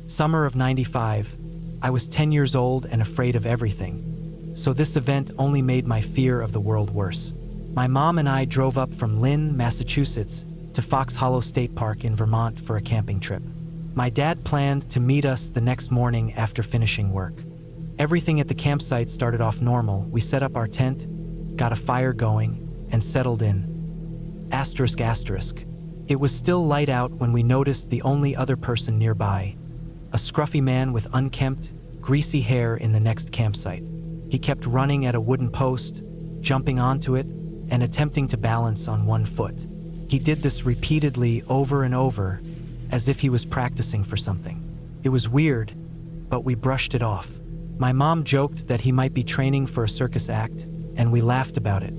Summer of '95. I was 10 years old and afraid of everything. So this event only made my fear of the world worse. My mom and I drove up from Lynn, Massachusetts to Fox Hollow State Park in Vermont for a camping trip. My dad planned to meet us the next morning after finishing work. Everything at the campsite started off normal. We set up our tent, got a fire going, and settled in. It was still light out when we noticed the only other person nearby, a scruffy man with unkempt, greasy hair in the next campsite. He kept running at a wooden post, jumping onto it, and attempting to balance on one foot. He did this repeatedly over and over, as if he was practicing for something. It was weird, but we brushed it off. My mom joked that he might be training for a circus act, and we laughed about it.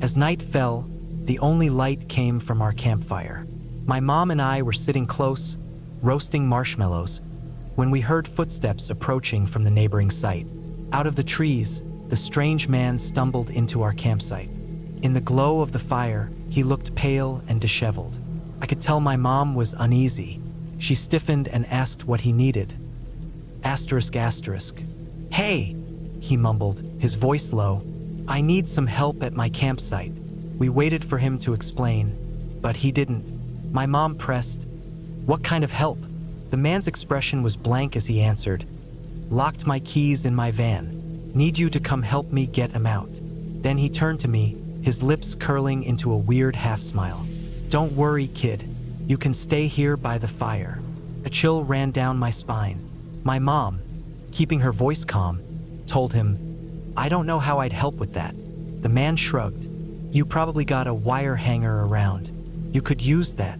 As night fell, the only light came from our campfire. My mom and I were sitting close, roasting marshmallows, when we heard footsteps approaching from the neighboring site. Out of the trees, the strange man stumbled into our campsite. In the glow of the fire, he looked pale and disheveled. I could tell my mom was uneasy. She stiffened and asked what he needed. Hey, he mumbled, his voice low. I need some help at my campsite. We waited for him to explain, but he didn't. My mom pressed, "What kind of help?" The man's expression was blank as he answered, "Locked my keys in my van. Need you to come help me get him out." Then he turned to me, his lips curling into a weird half-smile. "Don't worry, kid. You can stay here by the fire." A chill ran down my spine. My mom, keeping her voice calm, told him, "I don't know how I'd help with that." The man shrugged. "You probably got a wire hanger around. You could use that."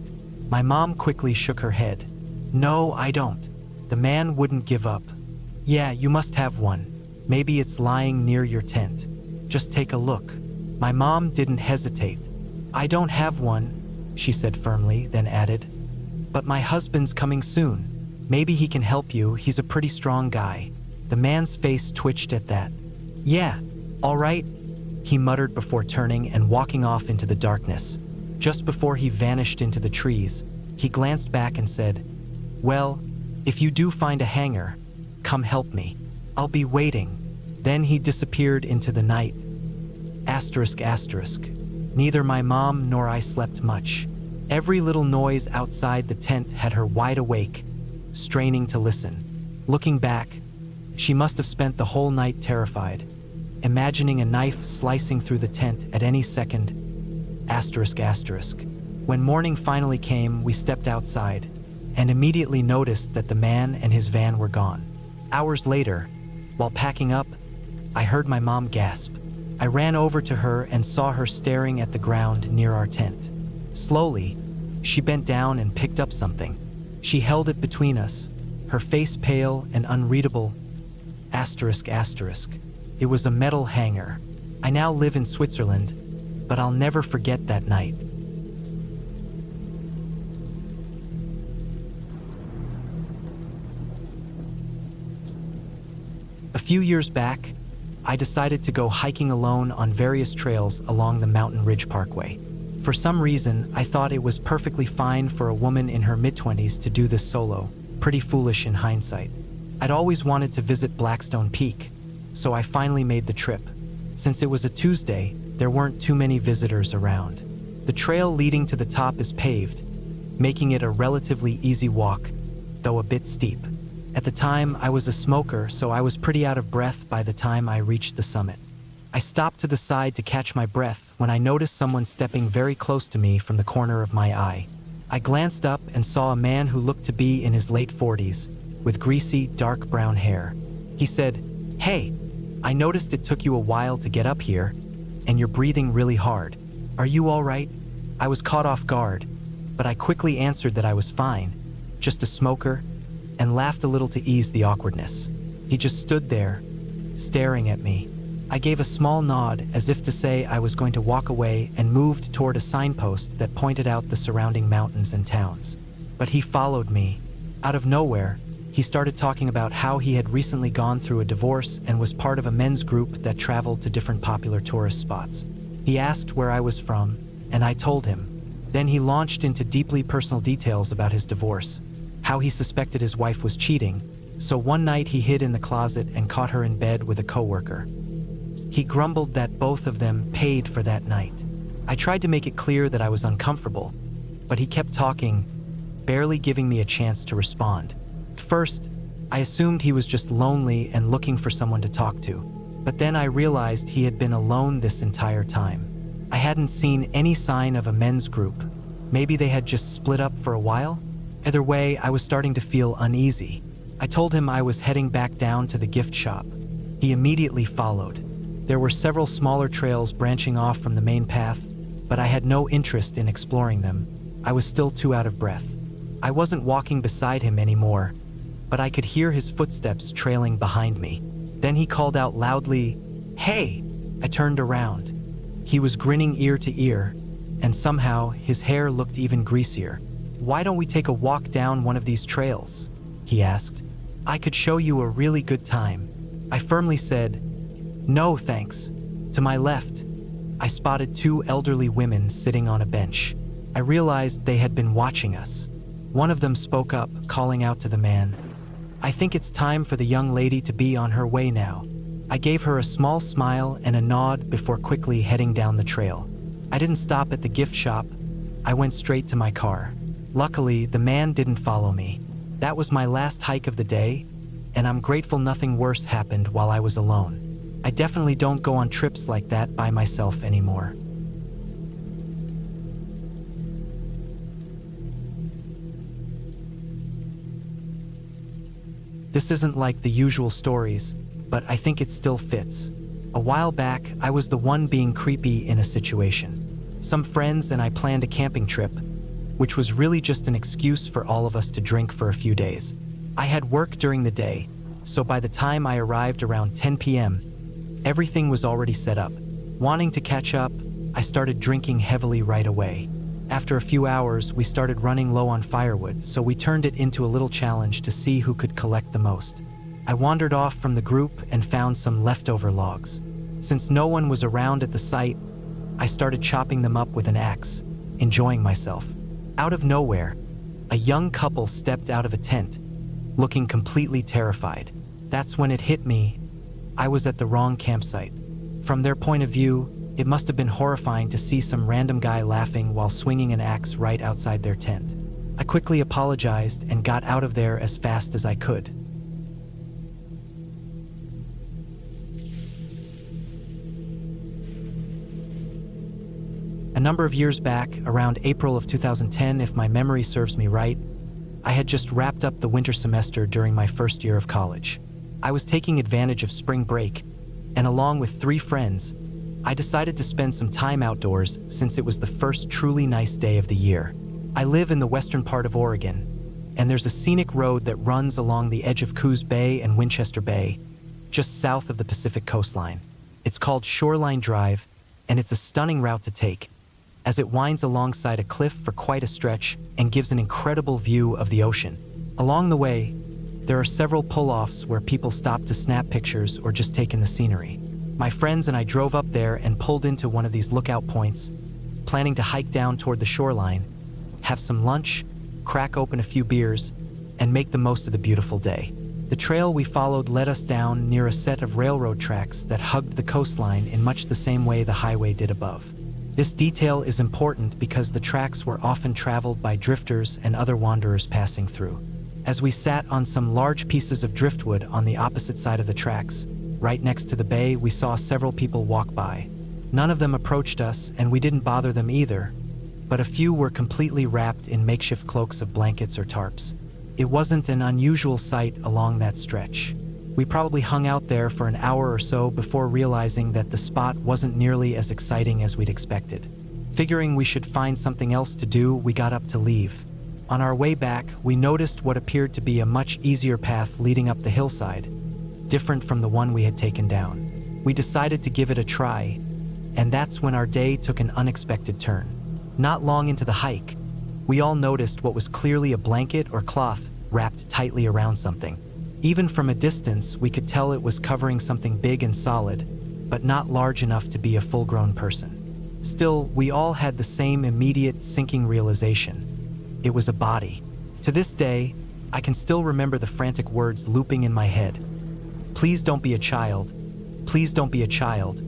My mom quickly shook her head. "No, I don't." The man wouldn't give up. "Yeah, you must have one. Maybe it's lying near your tent. Just take a look." My mom didn't hesitate. "I don't have one," she said firmly, then added, "But my husband's coming soon. Maybe he can help you. He's a pretty strong guy." The man's face twitched at that. "Yeah, all right," he muttered before turning and walking off into the darkness. Just before he vanished into the trees, he glanced back and said, "Well, if you do find a hanger, come help me. I'll be waiting." Then he disappeared into the night. Neither my mom nor I slept much. Every little noise outside the tent had her wide awake, straining to listen. Looking back, she must have spent the whole night terrified, imagining a knife slicing through the tent at any second. When morning finally came, we stepped outside and immediately noticed that the man and his van were gone. Hours later, while packing up, I heard my mom gasp. I ran over to her and saw her staring at the ground near our tent. Slowly, she bent down and picked up something. She held it between us, her face pale and unreadable. It was a metal hanger. I now live in Switzerland, but I'll never forget that night. A few years back, I decided to go hiking alone on various trails along the Mountain Ridge Parkway. For some reason, I thought it was perfectly fine for a woman in her mid-20s to do this solo, pretty foolish in hindsight. I'd always wanted to visit Blackstone Peak, so I finally made the trip. Since it was a Tuesday, there weren't too many visitors around. The trail leading to the top is paved, making it a relatively easy walk, though a bit steep. At the time, I was a smoker, so I was pretty out of breath by the time I reached the summit. I stopped to the side to catch my breath when I noticed someone stepping very close to me from the corner of my eye. I glanced up and saw a man who looked to be in his late 40s, with greasy, dark brown hair. He said, "Hey, I noticed it took you a while to get up here, and you're breathing really hard. Are you all right?" I was caught off guard, but I quickly answered that I was fine, just a smoker, and laughed a little to ease the awkwardness. He just stood there, staring at me. I gave a small nod as if to say I was going to walk away and moved toward a signpost that pointed out the surrounding mountains and towns. But he followed me. Out of nowhere, he started talking about how he had recently gone through a divorce and was part of a men's group that traveled to different popular tourist spots. He asked where I was from, and I told him. Then he launched into deeply personal details about his divorce. how he suspected his wife was cheating, so one night he hid in the closet and caught her in bed with a coworker. He grumbled that both of them paid for that night. I tried to make it clear that I was uncomfortable, but he kept talking, barely giving me a chance to respond. At first, I assumed he was just lonely and looking for someone to talk to, but then I realized he had been alone this entire time. I hadn't seen any sign of a men's group. Maybe they had just split up for a while? Either way, I was starting to feel uneasy. I told him I was heading back down to the gift shop. He immediately followed. There were several smaller trails branching off from the main path, but I had no interest in exploring them. I was still too out of breath. I wasn't walking beside him anymore, but I could hear his footsteps trailing behind me. Then he called out loudly, "Hey!" I turned around. He was grinning ear to ear, and somehow his hair looked even greasier. "Why don't we take a walk down one of these trails?" he asked. "I could show you a really good time." I firmly said, "No, thanks." To my left, I spotted two elderly women sitting on a bench. I realized they had been watching us. One of them spoke up, calling out to the man, "I think it's time for the young lady to be on her way now." I gave her a small smile and a nod before quickly heading down the trail. I didn't stop at the gift shop. I went straight to my car. Luckily, the man didn't follow me. That was my last hike of the day, and I'm grateful nothing worse happened while I was alone. I definitely don't go on trips like that by myself anymore. This isn't like the usual stories, but I think it still fits. A while back, I was the one being creepy in a situation. Some friends and I planned a camping trip, which was really just an excuse for all of us to drink for a few days. I had work during the day, so by the time I arrived around 10 p.m., everything was already set up. Wanting to catch up, I started drinking heavily right away. After a few hours, we started running low on firewood, so we turned it into a little challenge to see who could collect the most. I wandered off from the group and found some leftover logs. Since no one was around at the site, I started chopping them up with an axe, enjoying myself. Out of nowhere, a young couple stepped out of a tent, looking completely terrified. That's when it hit me. I was at the wrong campsite. From their point of view, it must have been horrifying to see some random guy laughing while swinging an axe right outside their tent. I quickly apologized and got out of there as fast as I could. A number of years back, around April of 2010, if my memory serves me right, I had just wrapped up the winter semester during my first year of college. I was taking advantage of spring break, and along with 3 friends, I decided to spend some time outdoors since it was the first truly nice day of the year. I live in the western part of Oregon, and there's a scenic road that runs along the edge of Coos Bay and Winchester Bay, just south of the Pacific coastline. It's called Shoreline Drive, and it's a stunning route to take, as it winds alongside a cliff for quite a stretch and gives an incredible view of the ocean. Along the way, there are several pull-offs where people stop to snap pictures or just take in the scenery. My friends and I drove up there and pulled into one of these lookout points, planning to hike down toward the shoreline, have some lunch, crack open a few beers, and make the most of the beautiful day. The trail we followed led us down near a set of railroad tracks that hugged the coastline in much the same way the highway did above. This detail is important because the tracks were often traveled by drifters and other wanderers passing through. As we sat on some large pieces of driftwood on the opposite side of the tracks, right next to the bay, we saw several people walk by. None of them approached us, and we didn't bother them either, but a few were completely wrapped in makeshift cloaks of blankets or tarps. It wasn't an unusual sight along that stretch. We probably hung out there for an hour or so before realizing that the spot wasn't nearly as exciting as we'd expected. Figuring we should find something else to do, we got up to leave. On our way back, we noticed what appeared to be a much easier path leading up the hillside, different from the one we had taken down. We decided to give it a try, and that's when our day took an unexpected turn. Not long into the hike, we all noticed what was clearly a blanket or cloth wrapped tightly around something. Even from a distance, we could tell it was covering something big and solid, but not large enough to be a full-grown person. Still, we all had the same immediate sinking realization. It was a body. To this day, I can still remember the frantic words looping in my head. Please don't be a child. Please don't be a child.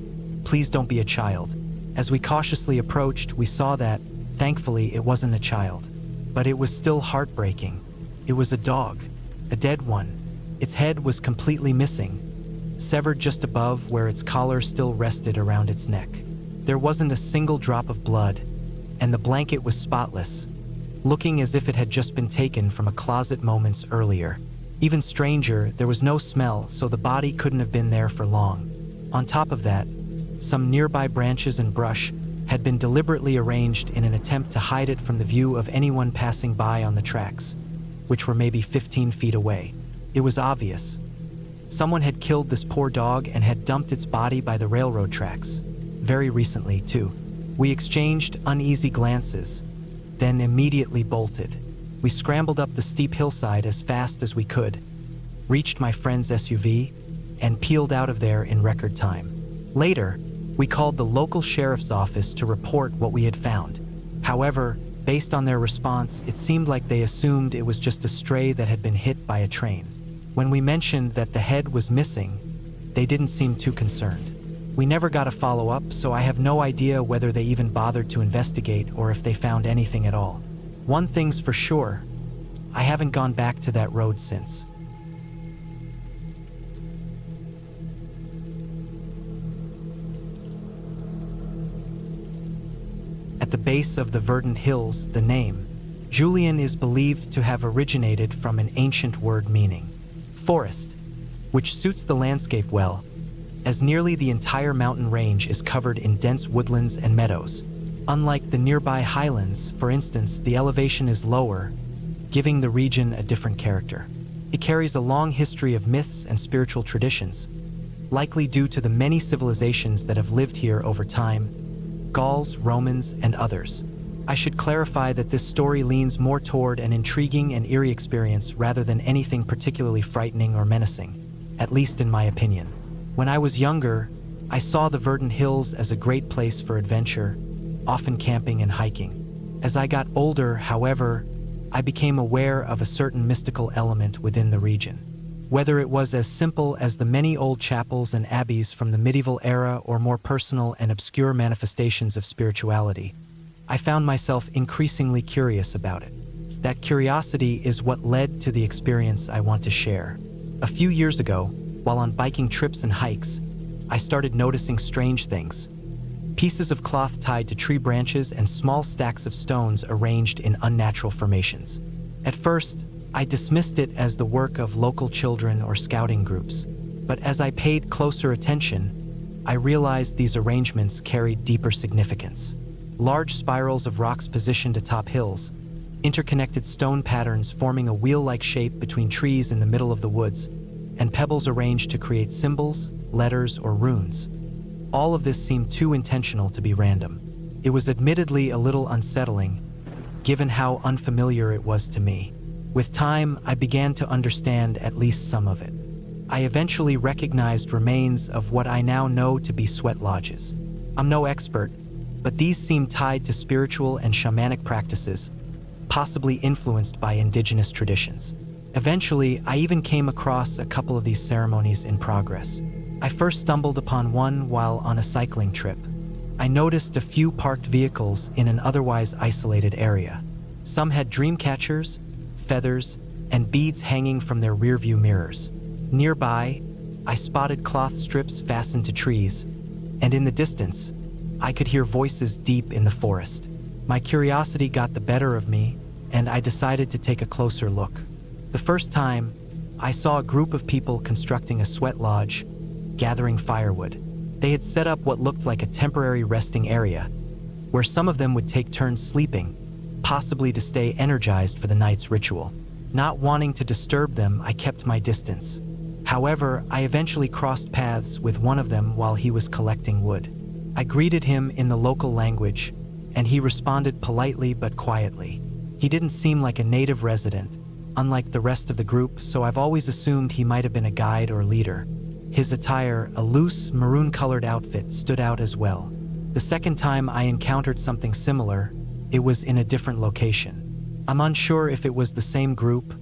Please don't be a child. As we cautiously approached, we saw that, thankfully, it wasn't a child. But it was still heartbreaking. It was a dog, a dead one. Its head was completely missing, severed just above where its collar still rested around its neck. There wasn't a single drop of blood, and the blanket was spotless, looking as if it had just been taken from a closet moments earlier. Even stranger, there was no smell, so the body couldn't have been there for long. On top of that, some nearby branches and brush had been deliberately arranged in an attempt to hide it from the view of anyone passing by on the tracks, which were maybe 15 feet away. It was obvious. Someone had killed this poor dog and had dumped its body by the railroad tracks. Very recently, too. We exchanged uneasy glances, then immediately bolted. We scrambled up the steep hillside as fast as we could, reached my friend's SUV, and peeled out of there in record time. Later, we called the local sheriff's office to report what we had found. However, based on their response, it seemed like they assumed it was just a stray that had been hit by a train. When we mentioned that the head was missing, they didn't seem too concerned. We never got a follow-up, so I have no idea whether they even bothered to investigate or if they found anything at all. One thing's for sure, I haven't gone back to that road since. At the base of the verdant hills, the name Julian is believed to have originated from an ancient word meaning forest, which suits the landscape well, as nearly the entire mountain range is covered in dense woodlands and meadows. Unlike the nearby highlands, for instance, the elevation is lower, giving the region a different character. It carries a long history of myths and spiritual traditions, likely due to the many civilizations that have lived here over time: Gauls, Romans, and others. I should clarify that this story leans more toward an intriguing and eerie experience rather than anything particularly frightening or menacing, at least in my opinion. When I was younger, I saw the verdant hills as a great place for adventure, often camping and hiking. As I got older, however, I became aware of a certain mystical element within the region. Whether it was as simple as the many old chapels and abbeys from the medieval era or more personal and obscure manifestations of spirituality, I found myself increasingly curious about it. That curiosity is what led to the experience I want to share. A few years ago, while on biking trips and hikes, I started noticing strange things. Pieces of cloth tied to tree branches and small stacks of stones arranged in unnatural formations. At first, I dismissed it as the work of local children or scouting groups. But as I paid closer attention, I realized these arrangements carried deeper significance. Large spirals of rocks positioned atop hills, interconnected stone patterns forming a wheel-like shape between trees in the middle of the woods, and pebbles arranged to create symbols, letters, or runes. All of this seemed too intentional to be random. It was admittedly a little unsettling, given how unfamiliar it was to me. With time, I began to understand at least some of it. I eventually recognized remains of what I now know to be sweat lodges. I'm no expert, but these seem tied to spiritual and shamanic practices, possibly influenced by indigenous traditions. Eventually, I even came across a couple of these ceremonies in progress. I first stumbled upon one while on a cycling trip. I noticed a few parked vehicles in an otherwise isolated area. Some had dream catchers, feathers, and beads hanging from their rearview mirrors. Nearby, I spotted cloth strips fastened to trees, and in the distance, I could hear voices deep in the forest. My curiosity got the better of me, and I decided to take a closer look. The first time, I saw a group of people constructing a sweat lodge, gathering firewood. They had set up what looked like a temporary resting area, where some of them would take turns sleeping, possibly to stay energized for the night's ritual. Not wanting to disturb them, I kept my distance. However, I eventually crossed paths with one of them while he was collecting wood. I greeted him in the local language, and he responded politely but quietly. He didn't seem like a native resident, unlike the rest of the group, so I've always assumed he might have been a guide or leader. His attire, a loose, maroon-colored outfit, stood out as well. The second time I encountered something similar, it was in a different location. I'm unsure if it was the same group,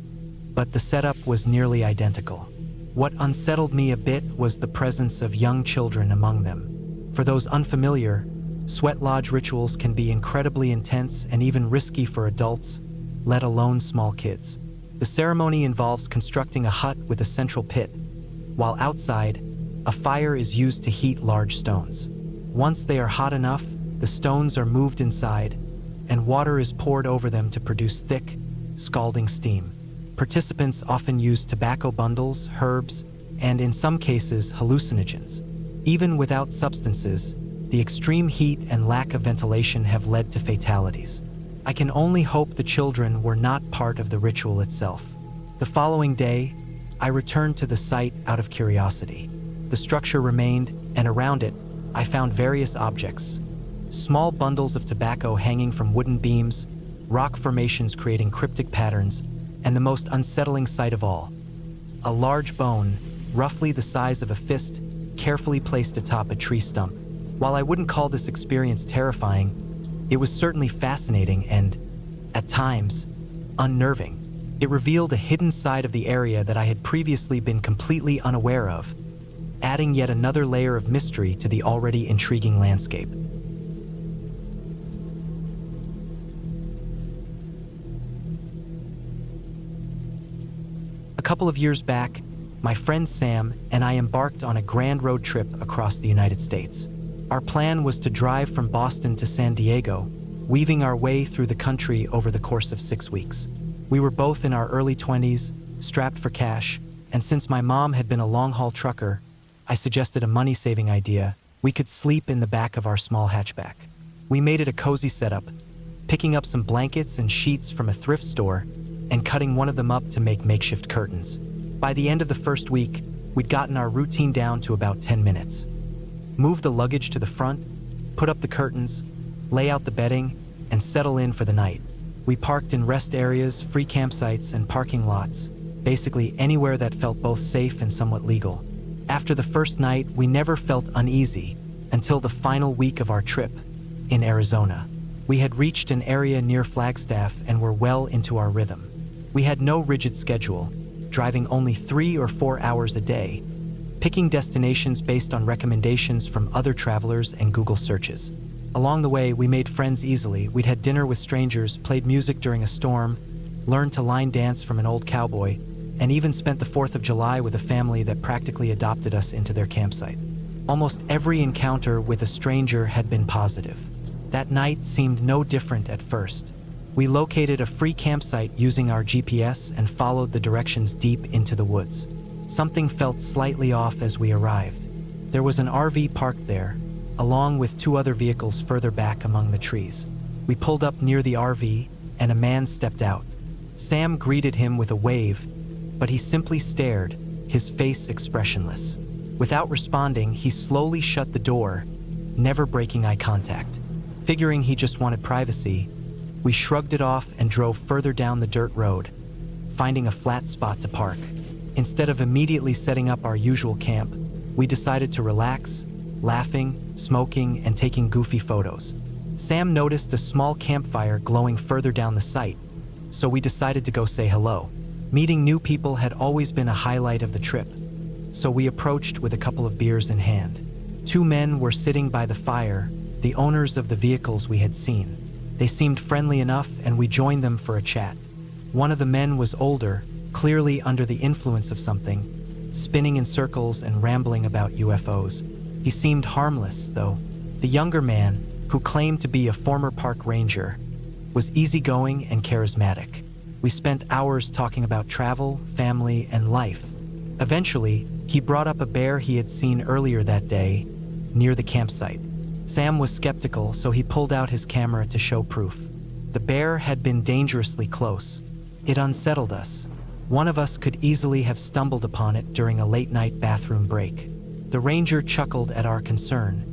but the setup was nearly identical. What unsettled me a bit was the presence of young children among them. For those unfamiliar, sweat lodge rituals can be incredibly intense and even risky for adults, let alone small kids. The ceremony involves constructing a hut with a central pit, while outside, a fire is used to heat large stones. Once they are hot enough, the stones are moved inside, and water is poured over them to produce thick, scalding steam. Participants often use tobacco bundles, herbs, and in some cases, hallucinogens. Even without substances, the extreme heat and lack of ventilation have led to fatalities. I can only hope the children were not part of the ritual itself. The following day, I returned to the site out of curiosity. The structure remained, and around it, I found various objects. Small bundles of tobacco hanging from wooden beams, rock formations creating cryptic patterns, and the most unsettling sight of all, a large bone, roughly the size of a fist, carefully placed atop a tree stump. While I wouldn't call this experience terrifying, it was certainly fascinating and, at times, unnerving. It revealed a hidden side of the area that I had previously been completely unaware of, adding yet another layer of mystery to the already intriguing landscape. A couple of years back, my friend Sam and I embarked on a grand road trip across the United States. Our plan was to drive from Boston to San Diego, weaving our way through the country over the course of 6 weeks. We were both in our early 20s, strapped for cash, and since my mom had been a long-haul trucker, I suggested a money-saving idea. We could sleep in the back of our small hatchback. We made it a cozy setup, picking up some blankets and sheets from a thrift store and cutting one of them up to make makeshift curtains. By the end of the first week, we'd gotten our routine down to about 10 minutes. Move the luggage to the front, put up the curtains, lay out the bedding, and settle in for the night. We parked in rest areas, free campsites, and parking lots, basically anywhere that felt both safe and somewhat legal. After the first night, we never felt uneasy until the final week of our trip in Arizona. We had reached an area near Flagstaff and were well into our rhythm. We had no rigid schedule, driving only 3 or 4 hours a day, picking destinations based on recommendations from other travelers and Google searches. Along the way, we made friends easily. We'd had dinner with strangers, played music during a storm, learned to line dance from an old cowboy, and even spent the 4th of July with a family that practically adopted us into their campsite. Almost every encounter with a stranger had been positive. That night seemed no different at first. We located a free campsite using our GPS and followed the directions deep into the woods. Something felt slightly off as we arrived. There was an RV parked there, along with 2 other vehicles further back among the trees. We pulled up near the RV, and a man stepped out. Sam greeted him with a wave, but he simply stared, his face expressionless. Without responding, he slowly shut the door, never breaking eye contact. Figuring he just wanted privacy, we shrugged it off and drove further down the dirt road, finding a flat spot to park. Instead of immediately setting up our usual camp, we decided to relax, laughing, smoking, and taking goofy photos. Sam noticed a small campfire glowing further down the site, so we decided to go say hello. Meeting new people had always been a highlight of the trip, so we approached with a couple of beers in hand. 2 men were sitting by the fire, the owners of the vehicles we had seen. They seemed friendly enough, and we joined them for a chat. One of the men was older, clearly under the influence of something, spinning in circles and rambling about UFOs. He seemed harmless, though. The younger man, who claimed to be a former park ranger, was easygoing and charismatic. We spent hours talking about travel, family, and life. Eventually, he brought up a bear he had seen earlier that day, near the campsite. Sam was skeptical, so he pulled out his camera to show proof. The bear had been dangerously close. It unsettled us. One of us could easily have stumbled upon it during a late-night bathroom break. The ranger chuckled at our concern,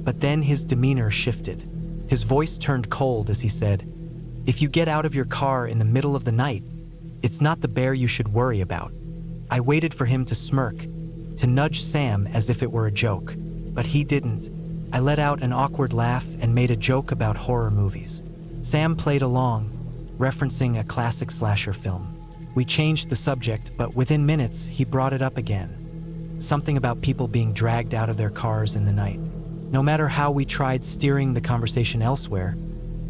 but then his demeanor shifted. His voice turned cold as he said, "If you get out of your car in the middle of the night, it's not the bear you should worry about." I waited for him to smirk, to nudge Sam as if it were a joke, but he didn't. I let out an awkward laugh and made a joke about horror movies. Sam played along, referencing a classic slasher film. We changed the subject, but within minutes, he brought it up again. Something about people being dragged out of their cars in the night. No matter how we tried steering the conversation elsewhere,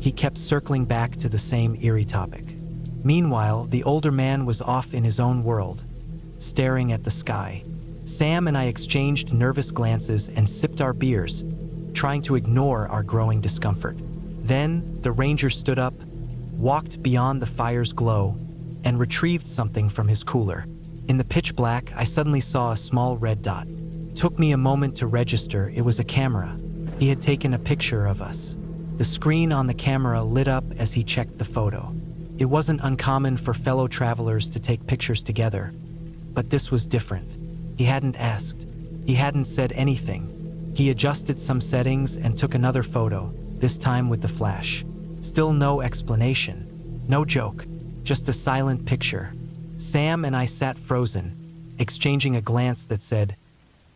he kept circling back to the same eerie topic. Meanwhile, the older man was off in his own world, staring at the sky. Sam and I exchanged nervous glances and sipped our beers, trying to ignore our growing discomfort. Then, the ranger stood up, walked beyond the fire's glow, and retrieved something from his cooler. In the pitch black, I suddenly saw a small red dot. Took me a moment to register it was a camera. He had taken a picture of us. The screen on the camera lit up as he checked the photo. It wasn't uncommon for fellow travelers to take pictures together, but this was different. He hadn't asked. He hadn't said anything. He adjusted some settings and took another photo, this time with the flash. Still no explanation. No joke. Just a silent picture. Sam and I sat frozen, exchanging a glance that said,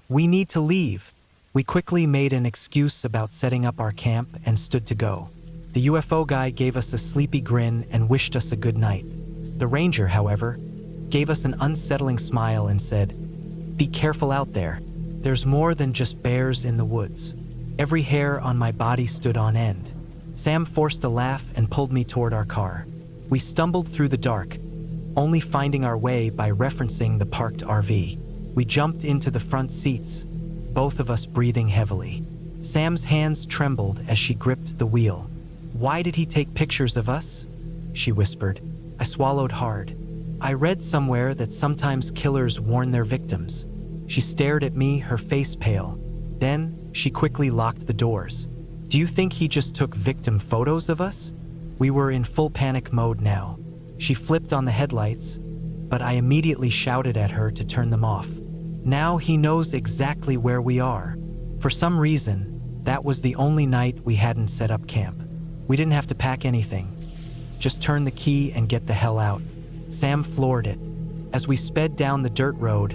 "We need to leave." We quickly made an excuse about setting up our camp and stood to go. The UFO guy gave us a sleepy grin and wished us a good night. The ranger, however, gave us an unsettling smile and said, "Be careful out there. There's more than just bears in the woods." Every hair on my body stood on end. Sam forced a laugh and pulled me toward our car. We stumbled through the dark, only finding our way by referencing the parked RV. We jumped into the front seats, both of us breathing heavily. Sam's hands trembled as she gripped the wheel. "Why did he take pictures of us?" she whispered. I swallowed hard. I read somewhere that sometimes killers warn their victims. She stared at me, her face pale. Then, she quickly locked the doors. "Do you think he just took victim photos of us?" We were in full panic mode now. She flipped on the headlights, but I immediately shouted at her to turn them off. Now he knows exactly where we are. For some reason, that was the only night we hadn't set up camp. We didn't have to pack anything. Just turn the key and get the hell out. Sam floored it. As we sped down the dirt road,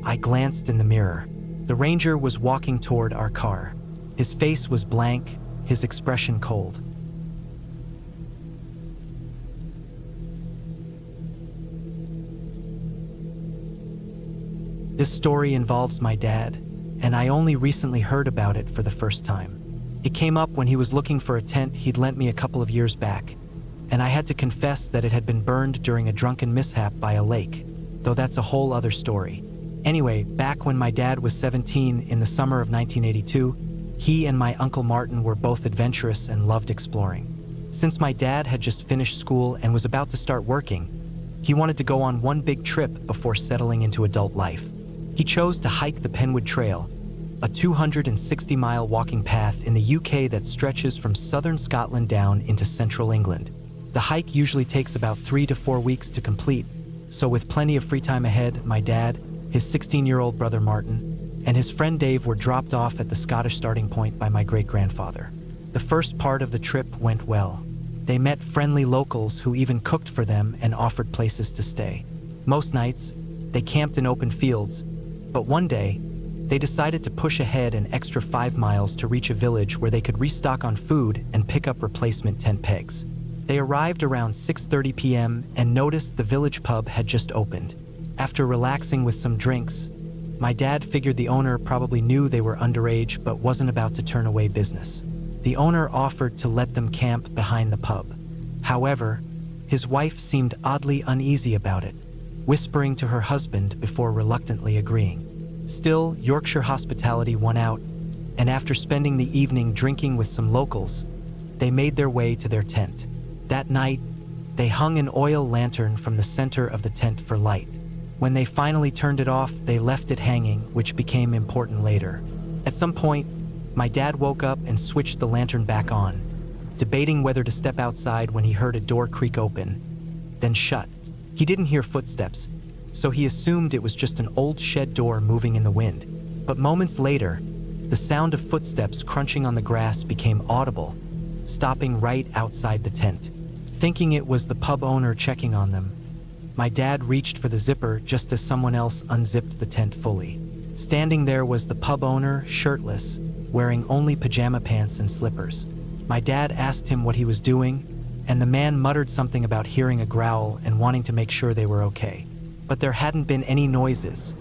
I glanced in the mirror. The ranger was walking toward our car. His face was blank, his expression cold. This story involves my dad, and I only recently heard about it for the first time. It came up when he was looking for a tent he'd lent me a couple of years back, and I had to confess that it had been burned during a drunken mishap by a lake, though that's a whole other story. Anyway, back when my dad was 17 in the summer of 1982, he and my Uncle Martin were both adventurous and loved exploring. Since my dad had just finished school and was about to start working, he wanted to go on one big trip before settling into adult life. He chose to hike the Penwood Trail, a 260-mile walking path in the UK that stretches from southern Scotland down into central England. The hike usually takes about 3 to 4 weeks to complete, so with plenty of free time ahead, my dad, his 16-year-old brother Martin, and his friend Dave were dropped off at the Scottish starting point by my great-grandfather. The first part of the trip went well. They met friendly locals who even cooked for them and offered places to stay. Most nights, they camped in open fields, but one day, they decided to push ahead an extra 5 miles to reach a village where they could restock on food and pick up replacement tent pegs. They arrived around 6:30 p.m. and noticed the village pub had just opened. After relaxing with some drinks, my dad figured the owner probably knew they were underage but wasn't about to turn away business. The owner offered to let them camp behind the pub. However, his wife seemed oddly uneasy about it, whispering to her husband before reluctantly agreeing. Still, Yorkshire hospitality won out, and after spending the evening drinking with some locals, they made their way to their tent. That night, they hung an oil lantern from the center of the tent for light. When they finally turned it off, they left it hanging, which became important later. At some point, my dad woke up and switched the lantern back on, debating whether to step outside when he heard a door creak open, then shut. He didn't hear footsteps, so he assumed it was just an old shed door moving in the wind. But moments later, the sound of footsteps crunching on the grass became audible, stopping right outside the tent. Thinking it was the pub owner checking on them, my dad reached for the zipper just as someone else unzipped the tent fully. Standing there was the pub owner, shirtless, wearing only pajama pants and slippers. My dad asked him what he was doing, and the man muttered something about hearing a growl and wanting to make sure they were okay. But there hadn't been any noises,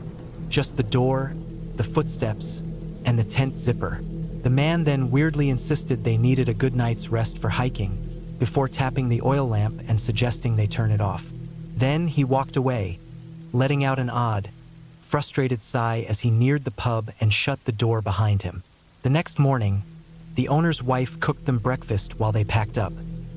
just the door, the footsteps, and the tent zipper. The man then weirdly insisted they needed a good night's rest for hiking before tapping the oil lamp and suggesting they turn it off. Then he walked away, letting out an odd, frustrated sigh as he neared the pub and shut the door behind him. The next morning, the owner's wife cooked them breakfast while they packed up.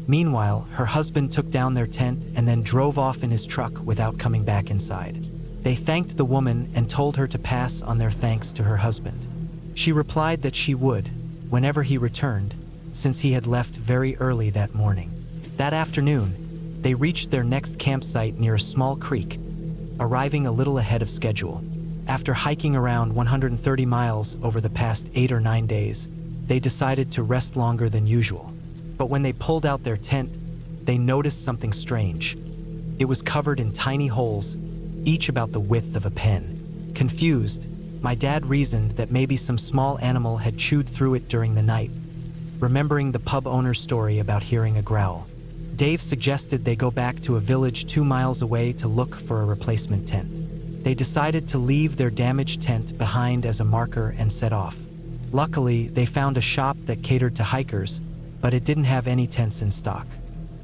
Meanwhile, her husband took down their tent and then drove off in his truck without coming back inside. They thanked the woman and told her to pass on their thanks to her husband. She replied that she would, whenever he returned, since he had left very early that morning. That afternoon, they reached their next campsite near a small creek, arriving a little ahead of schedule. After hiking around 130 miles over the past 8 or 9 days, they decided to rest longer than usual. But when they pulled out their tent, they noticed something strange. It was covered in tiny holes, each about the width of a pen. Confused, my dad reasoned that maybe some small animal had chewed through it during the night, remembering the pub owner's story about hearing a growl. Dave suggested they go back to a village 2 miles away to look for a replacement tent. They decided to leave their damaged tent behind as a marker and set off. Luckily, they found a shop that catered to hikers, but it didn't have any tents in stock.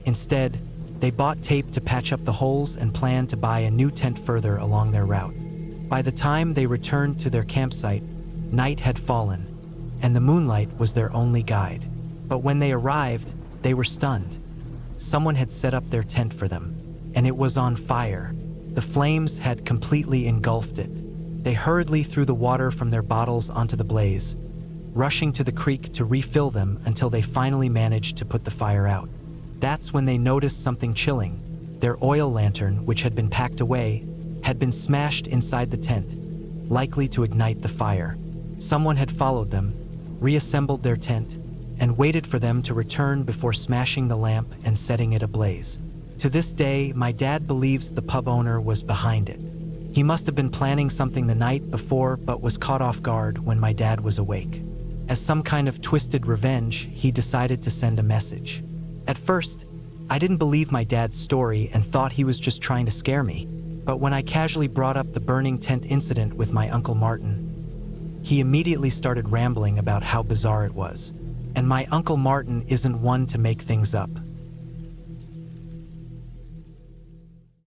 Instead, they bought tape to patch up the holes and planned to buy a new tent further along their route. By the time they returned to their campsite, night had fallen, and the moonlight was their only guide. But when they arrived, they were stunned. Someone had set up their tent for them, and it was on fire. The flames had completely engulfed it. They hurriedly threw the water from their bottles onto the blaze, rushing to the creek to refill them until they finally managed to put the fire out. That's when they noticed something chilling. Their oil lantern, which had been packed away, had been smashed inside the tent, likely to ignite the fire. Someone had followed them, reassembled their tent, and waited for them to return before smashing the lamp and setting it ablaze. To this day, my dad believes the pub owner was behind it. He must have been planning something the night before but was caught off guard when my dad was awake. As some kind of twisted revenge, he decided to send a message. At first, I didn't believe my dad's story and thought he was just trying to scare me. But when I casually brought up the burning tent incident with my Uncle Martin, he immediately started rambling about how bizarre it was. And my Uncle Martin isn't one to make things up.